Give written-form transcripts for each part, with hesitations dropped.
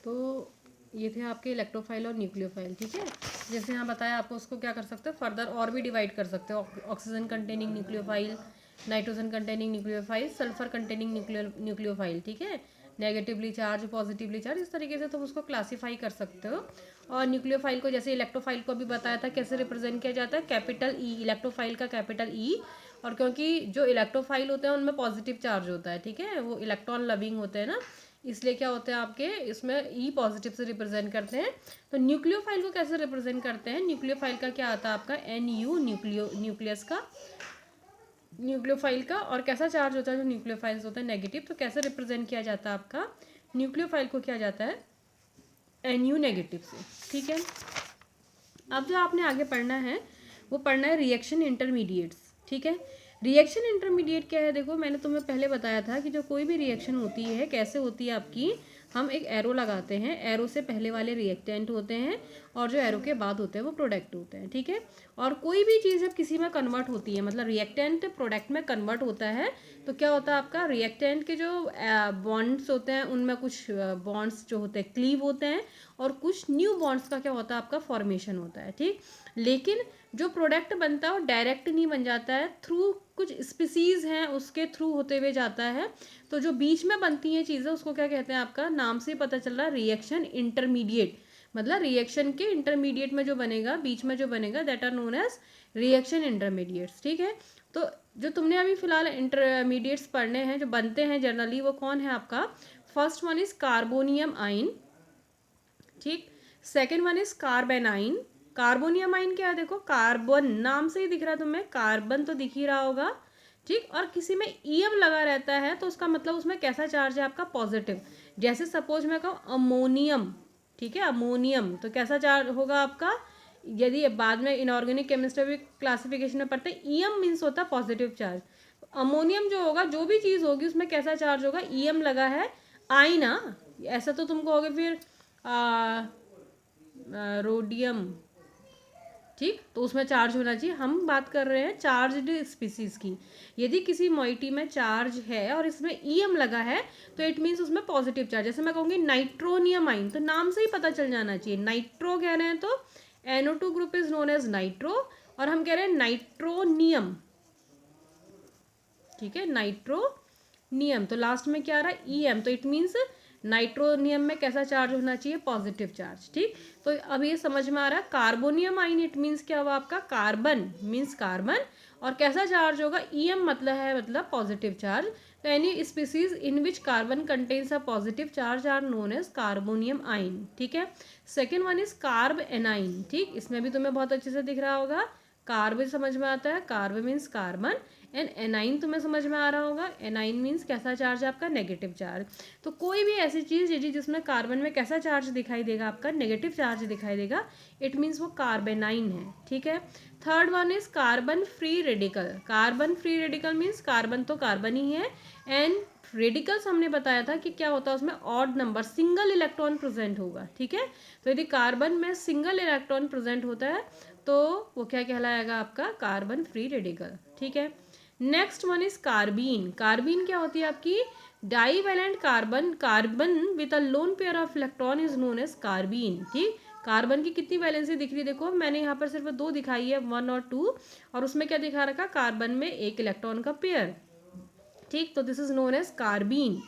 तो ये थे आपके इलेक्ट्रोफाइल और न्यूक्लियोफाइल, ठीक है। जैसे यहाँ बताया आपको, उसको क्या कर सकते हो फर्दर और भी डिवाइड कर सकते हो। Oxygen containing nucleophile, nitrogen containing nucleophile, sulphur containing nucleophile, ठीक है। नेगेटिवली चार्ज, पॉजिटिवली चार्ज, इस तरीके से तुम उसको क्लासीफाई कर सकते हो। और न्यूक्लियोफाइल को, जैसे इलेक्ट्रोफाइल को भी बताया था कैसे रिप्रेजेंट किया जाता है, कैपिटल ई, इलेक्ट्रोफाइल का कैपिटल ई। और क्योंकि जो इलेक्ट्रोफाइल होते हैं उनमें पॉजिटिव चार्ज होता है, ठीक है, वो इलेक्ट्रॉन लविंग होते हैं ना, इसलिए क्या होते हैं आपके इसमें ई पॉजिटिव से रिप्रेजेंट करते हैं। तो न्यूक्लियोफाइल को कैसे रिप्रेजेंट करते हैं, न्यूक्लियोफाइल का क्या आता है आपका एन यू, न्यूक्लियस का, न्यूक्लियोफाइल का। और कैसा चार्ज होता है जो न्यूक्लियोफाइल्स होते हैं नेगेटिव, तो कैसे रिप्रेजेंट किया जाता है आपका न्यूक्लियोफाइल को, किया जाता है एन यू नेगेटिव से, ठीक है। अब जो आपने आगे पढ़ना है वो पढ़ना है रिएक्शन इंटरमीडिएट्स, ठीक है। रिएक्शन इंटरमीडिएट क्या है, देखो मैंने तुम्हें पहले बताया था कि जो कोई भी रिएक्शन होती है कैसे होती है आपकी, हम एक एरो लगाते हैं, एरो से पहले वाले रिएक्टेंट होते हैं और जो एरो के बाद होते हैं वो प्रोडक्ट होते हैं, ठीक है। और कोई भी चीज़ जब किसी में कन्वर्ट होती है, मतलब रिएक्टेंट प्रोडक्ट में कन्वर्ट होता है, तो क्या होता है आपका रिएक्टेंट के जो बॉन्ड्स होते हैं उनमें कुछ बॉन्ड्स जो होते हैं क्लीव होते हैं और कुछ न्यू बॉन्ड्स का क्या होता है आपका फॉर्मेशन होता है, ठीक। लेकिन जो प्रोडक्ट बनता है वो डायरेक्ट नहीं बन जाता है, थ्रू कुछ स्पीसीज हैं उसके थ्रू होते हुए जाता है। तो जो बीच में बनती हैं चीज़ें उसको क्या कहते हैं, आपका नाम से पता चल रहा है रिएक्शन इंटरमीडिएट, मतलब रिएक्शन के इंटरमीडिएट में जो बनेगा, बीच में जो बनेगा, that are known as reaction intermediates, ठीक है। तो जो तुमने अभी फिलहाल इंटरमीडिएट्स पढ़ने हैं जो बनते हैं जनरली, वो कौन है आपका, first one is carbonium ion, ठीक। Second one is कार्बेनाइन। कार्बोनियम आइन क्या है, देखो कार्बन, नाम से ही दिख रहा है तुम्हें, कार्बन तो दिख ही रहा होगा, ठीक। और किसी में ईएम लगा रहता है तो उसका मतलब उसमें कैसा चार्ज है आपका, पॉजिटिव। जैसे सपोज मैं कहूँ अमोनियम, ठीक है, अमोनियम, तो कैसा चार्ज होगा आपका, यदि बाद में इनऑर्गेनिक केमिस्ट्री क्लासिफिकेशन में पढ़ते हैं, ईएम मीन्स होता है पॉजिटिव चार्ज। अमोनियम जो होगा, जो भी चीज़ होगी उसमें कैसा चार्ज होगा, ईएम लगा है, आई ना, ऐसा तो तुम कहोगे फिर रोडियम, ठीक, तो उसमें चार्ज होना चाहिए। हम बात कर रहे हैं चार्ज्ड स्पीसीज की। यदि किसी मॉइटी में चार्ज है और इसमें ईएम लगा है तो इट मीन्स उसमें पॉजिटिव चार्ज। जैसे मैं कहूँगी नाइट्रोनियम आइन, तो नाम से ही पता चल जाना चाहिए, नाइट्रो कह रहे हैं तो NO2 group is known as nitro, और हम कह रहे हैं नाइट्रोनियम, ठीक है, नाइट्रोनियम, तो लास्ट में क्या आ रहा है, ईएम, तो इट मीन्स नाइट्रोनियम में कैसा चार्ज होना चाहिए, पॉजिटिव चार्ज, ठीक। तो अब ये समझ में आ रहा है, कार्बोनियम आइन इट मीन्स क्या हुआ आपका, कार्बन मीन्स कार्बन, और कैसा चार्ज होगा, ईएम मतलब है, मतलब पॉजिटिव चार्ज। तो any species in which carbon contains a positive charge are known as carbonium ion, ठीक है। Second one is carbanion, ठीक, इसमें भी तुम्हें बहुत अच्छे से दिख रहा होगा, कार्ब समझ में आता है, carb means carbon, and A9 तुम्हें समझ में आ रहा होगा, एनाइन मीन्स कैसा चार्ज है आपका, नेगेटिव चार्ज। तो कोई भी ऐसी चीज़ यदि जिसमें कार्बन में कैसा चार्ज दिखाई देगा आपका, नेगेटिव चार्ज दिखाई देगा, इट मीन्स वो कार्बेनाइन है, ठीक है। Third one is carbon free radical. Carbon free radical means carbon तो कार्बन ही है, एंड रेडिकल्स हमने बताया था कि क्या होता है उसमें odd number, single electron present होगा, ठीक है। तो यदि कार्बन में सिंगल इलेक्ट्रॉन प्रेजेंट होता है तो वो क्या कहलाएगा आपका, कार्बन फ्री रेडिकल, ठीक है। Next one is carbene. Carbene क्या होती है आपकी, divalent carbon, carbon with a lone pair of electron is known as carbene, ठीक। कार्बन की कितनी वैलेंसी दिख रही है, देखो मैंने यहाँ पर सिर्फ 2 दिखाई है, 1 और 2, और उसमें क्या दिखा रखा, कार्बन में 1 इलेक्ट्रॉन का पेयर, ठीक। तो this is known as carbene,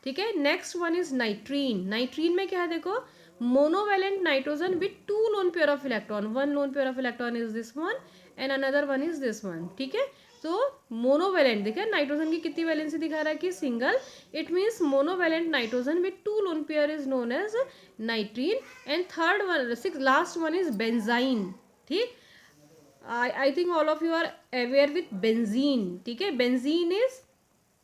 ठीक है। Next one is nitrene. Nitrene में क्या है, देखो monovalent nitrogen with 2 lone pair of electron, 1 lone pair of electron is this one and another one is this one, ठीक है। तो मोनोवैलेंट, देखिए नाइट्रोजन की कितनी वैलेंसी दिखा रहा है कि single, it means monovalent nitrogen with 2 lone pair is known as nitrene. And third one, last one is benzyne, ठीक। I think all of you are aware with benzene, ठीक है। Benzene is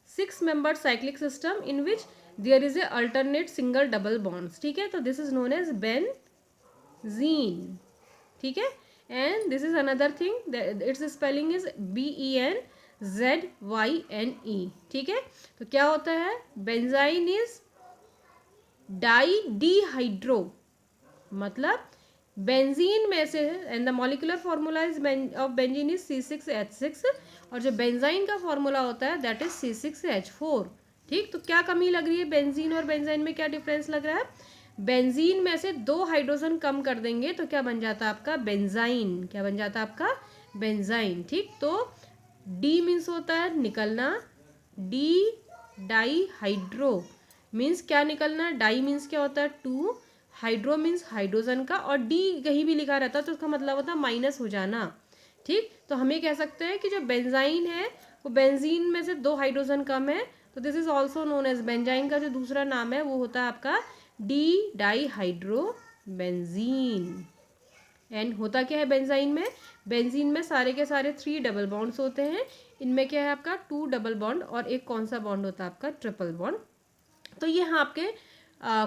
6-membered cyclic system in which there is a alternate single double bonds, ठीक है। तो this is known as benzene, ठीक है। and this is another thing, its spelling is BENZYNE, ठीक है। तो क्या होता है, बेंजाइन इज डाई डिहाइड्रो, मतलब बेंजीन में से, and the molecular formula is of benzene is C6H6, और जो बेंजाइन का फॉर्मूला होता है दैट इज C6H4, ठीक। तो क्या कमी लग रही है बेंजीन और बेंजाइन में, क्या डिफरेंस लग रहा है, बेंजीन में से 2 हाइड्रोजन कम कर देंगे तो क्या बन जाता है आपका बेंजाइन, क्या बन जाता है आपका बेंजाइन। ठीक, तो डी मीन्स होता है निकलना, डी डाई हाइड्रो मीन्स क्या निकलना, डाई मीन्स क्या होता है 2, हाइड्रो मीन्स हाइड्रोजन का, और डी कहीं भी लिखा रहता है तो उसका मतलब होता है माइनस हो जाना। ठीक, तो हम ये कह सकते हैं कि जो बेंजाइन है वो बेंजीन में से 2 हाइड्रोजन कम है, तो this is also known as benzyne का जो दूसरा नाम है वो होता है आपका D dihydrobenzene. And होता क्या है बेंजाइन में, बेंजीन में सारे के सारे 3 डबल बॉन्ड्स होते हैं, इनमें क्या है आपका 2 डबल बॉन्ड और एक कौन सा बॉन्ड होता है आपका ट्रिपल बॉन्ड। तो ये यहाँ आपके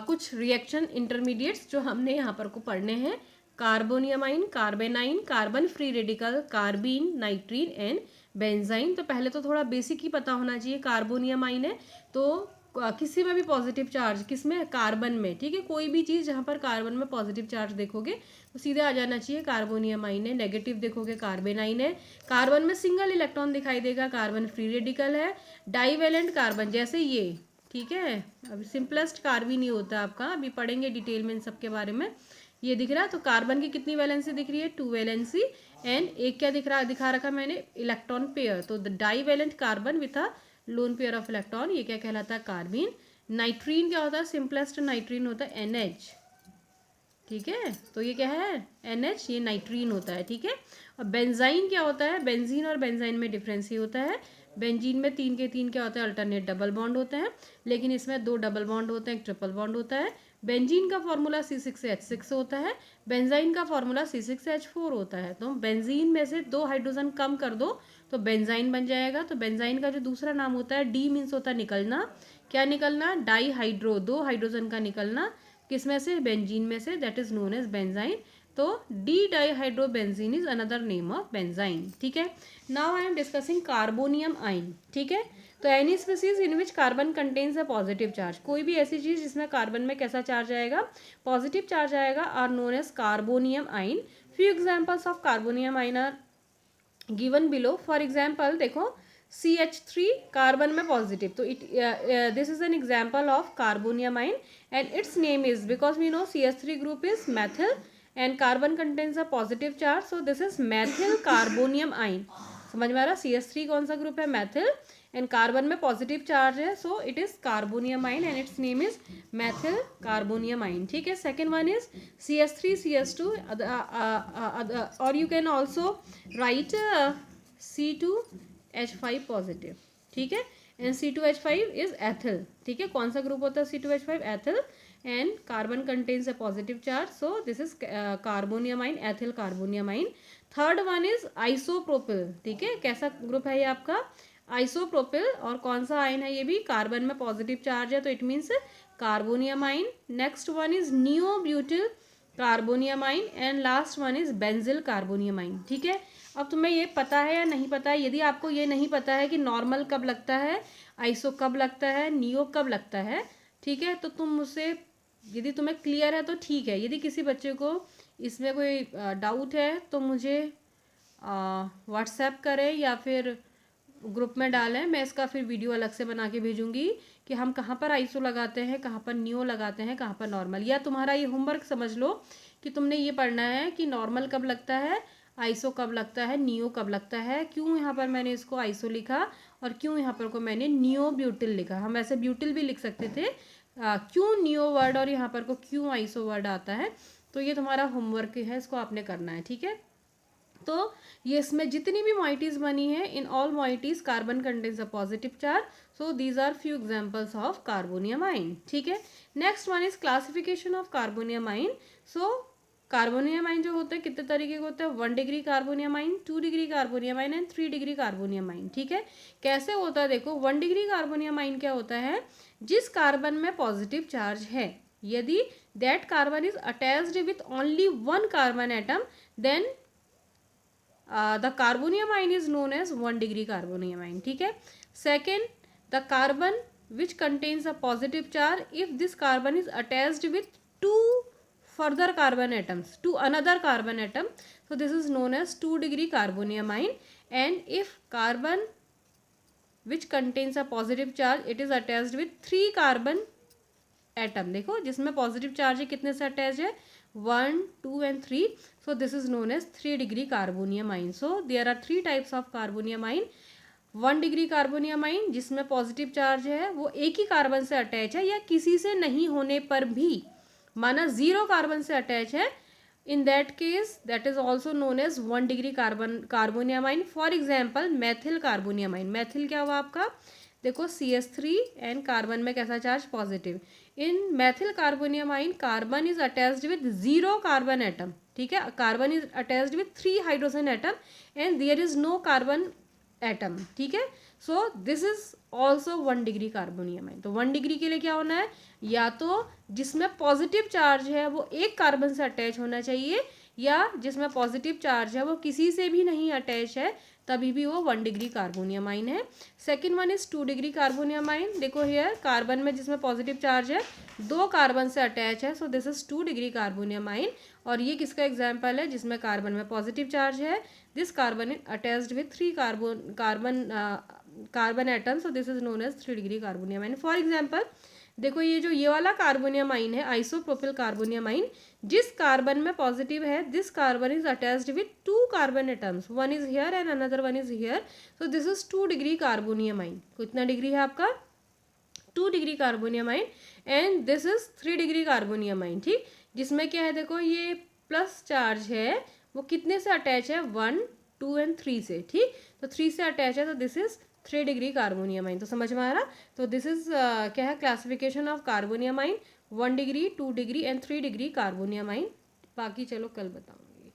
कुछ रिएक्शन इंटरमीडिएट्स जो हमने यहाँ पर को पढ़ने हैं, carbonium ion, carbanion, carbon free radical, carbene, nitrene and benzyne. तो पहले तो थोड़ा बेसिक ही पता होना चाहिए। कार्बोनियमाइन है तो किसी में भी पॉजिटिव चार्ज, किसमें, कार्बन में। ठीक है, कोई भी चीज़ जहाँ पर कार्बन में पॉजिटिव चार्ज देखोगे तो सीधे आ जाना चाहिए कार्बोनियमाइन है। नेगेटिव देखोगे कार्बेनाइन है। कार्बन में सिंगल इलेक्ट्रॉन दिखाई देगा, कार्बन फ्री रेडिकल है। डाईवेलेंट कार्बन जैसे ये, ठीक है, अभी सिंपलेस्ट कार्बन ही होता है आपका, अभी पढ़ेंगे डिटेल में इन सब के बारे में। ये दिख रहा है, तो कार्बन की कितनी वैलेंसी दिख रही है, 2 वैलेंसी, एंड एक क्या दिखा रखा मैंने, इलेक्ट्रॉन पेयर। तो the divalent carbon with a lone pair of electron, ये क्या कहलाता है कार्बीन। नाइट्रीन क्या होता है, सिंपलेस्ट नाइट्रीन होता है NH। ठीक है, तो ये क्या है NH, ये नाइट्रीन होता है। ठीक है, और बेंजाइन क्या होता है, बेंजीन और बेंजाइन में डिफरेंस ही होता है। बेंजीन में 3 के 3 क्या होता है, अल्टरनेट डबल बॉन्ड होते हैं, लेकिन इसमें 2 डबल बॉन्ड होते हैं, एक ट्रिपल बॉन्ड होता है। बेंजीन का फॉर्मूला C6H6 होता है, बेंजाइन का फॉर्मूला C6H4 होता है। तो बेंजीन में से 2 हाइड्रोजन कम कर दो तो बेंजाइन बन जाएगा। तो बेंजाइन का जो दूसरा नाम होता है, डी मीन्स होता है निकलना, क्या निकलना, डाई हाइड्रो, 2 हाइड्रोजन का निकलना, किस में से, बेंजीन में से, that is known as benzyne. तो di dihydro benzene is another name of benzyne. ठीक है, now I am discussing carbonium ion. ठीक है, तो any species in which carbon contains a positive charge, कोई भी ऐसी चीज जिसमें कार्बन में कैसा चार्ज आएगा, पॉजिटिव चार्ज आएगा, are known as carbonium ion. Few examples of carbonium ion are given below. For example देखो, CH3 कार्बन में पॉजिटिव, तो this is an example of carbonium ion and its name is, because we know CH3 group is methyl and carbon contains a positive charge, so this is methyl carbonium ion. समझ में आ रहा, CH3 कौन सा group है, Maithil, and carbon में positive charge है, so it is carbonium ion and its name is methyl carbonium ion. ठीक है, second one is CH3 CH2, और you can also right C2H5 positive. ठीक है, एंड C2H5 इज एथिल। ठीक है, कौन सा ग्रुप होता है C2H5, ethyl, and carbon contains a positive charge, so this is carbonium आइन, एथिल कार्बोनियम आइन। Third one is isopropyl. ठीक है, कैसा ग्रुप है ये आपका, आइसोप्रोपिल, और कौन सा आइन है ये भी, कार्बन में पॉजिटिव चार्ज है, तो it means carbonium ion. Next one is neobutyl carbonium ion and last one is benzyl carbonium ion. ठीक है, अब तुम्हें ये पता है या नहीं पता है, यदि आपको ये नहीं पता है कि नॉर्मल कब लगता है, आइसो कब लगता है, नियो कब लगता है, ठीक है, तो तुम मुझसे, यदि तुम्हें क्लियर है तो ठीक है, यदि किसी बच्चे को इसमें कोई डाउट है तो मुझे व्हाट्सएप करें या फिर ग्रुप में डालें, मैं इसका फिर वीडियो अलग से बना के भेजूंगी कि हम कहाँ पर आइसो लगाते हैं, कहाँ पर नियो लगाते हैं, कहाँ पर नॉर्मल। या तुम्हारा ये होमवर्क समझ लो कि तुमने ये पढ़ना है कि नॉर्मल कब लगता है, आइसो कब लगता है, नियो कब लगता है, क्यों यहाँ पर मैंने इसको आइसो लिखा और क्यों यहाँ पर को मैंने नियो ब्यूटिल लिखा। हम ऐसे ब्यूटिल भी लिख सकते थे, क्यों नियो वर्ड और यहाँ पर को क्यों आइसो वर्ड आता है। तो ये तुम्हारा होमवर्क है, इसको आपने करना है। ठीक है, तो ये इसमें जितनी भी मॉइटीज बनी है, in all moieties carbon contains a positive charge, so these are few examples of carbonium ion. ठीक है, next one is classification of carbonium ion. So carbonium आइन जो होते हैं कितने तरीके के होते हैं, 1 डिग्री कार्बोनियम आइन, 2 degree carbonium ion and 3 degree carbonium ion. ठीक है, कैसे होता है देखो, 1 डिग्री कार्बोनियम आइन क्या होता है, जिस कार्बन में पॉजिटिव चार्ज है, यदि that carbon is attached with only 1 carbon atom, then the carbonium ion is known as 1 degree carbonium ion. ठीक है, second, the carbon which contains a positive charge, if this carbon is attached with 2 further carbon atoms to another carbon atom, so this is known as 2 degree carbonium ion. And if carbon which contains a positive charge, it is attached with 3 carbon atom, देखो जिसमें positive charge है कितने से attach है, 1 2 and 3, so this is known as 3 degree carbonium ion. So there are 3 types of carbonium ion. 1 degree carbonium आइन जिसमें positive charge है वो एक ही कार्बन से अटैच है या किसी से नहीं होने पर भी, माना 0 कार्बन से अटैच है, in that case that is also known as 1 degree carbonium ion. For example Maithil carbonium आइन. मैथिल क्या हुआ आपका, देखो CH3 एंड कार्बन में कैसा charge, positive. In methyl carbonium ion carbon is attached with 0 carbon atom, ठीक है. Carbon is attached with 3 hydrogen atom and there is no carbon atom, ठीक है. So this is also 1 degree carbonium ion. तो 1 degree के लिए क्या होना है, या तो जिसमें पॉजिटिव चार्ज है वो एक कार्बन से अटैच होना चाहिए, या जिसमें पॉजिटिव चार्ज है वो किसी से भी नहीं अटैच है, तभी भी वो 1 डिग्री कार्बोनियम आइन है. Second one is 2 degree carbonium आइन. देखो हियर कार्बन में जिसमें पॉजिटिव चार्ज है 2 कार्बन से अटैच है, so this is 2 degree carbonium ion. और ये किसका एग्जाम्पल है, जिसमें कार्बन में पॉजिटिव चार्ज है, this carbon is attached with 3 carbon atom, so this is known as 3 degree carbonium ion. For example देखो ये जो ये वाला कार्बोनियम आइन है, आइसोप्रोपिल कार्बोनियम आइन, जिस कार्बन में पॉजिटिव है this carbon is attached with 2 carbon atoms, one is here and another one is here, so this is 2 degree carbonium आइन. कितना डिग्री है आपका, 2 degree carbonium ion. And this is 3 degree carbonium ion, ठीक. जिसमें क्या है, देखो ये प्लस चार्ज है वो कितने से अटैच है, 1 2 एंड 3 से, ठीक. तो 3 से अटैच है, तो this is 3 degree carbonium ion. तो समझ में आ रहा. तो दिस इज क्या है, classification of carbonium ion, 1 degree 2 degree and 3 degree carbonium आइन. बाकी चलो कल बताऊँ.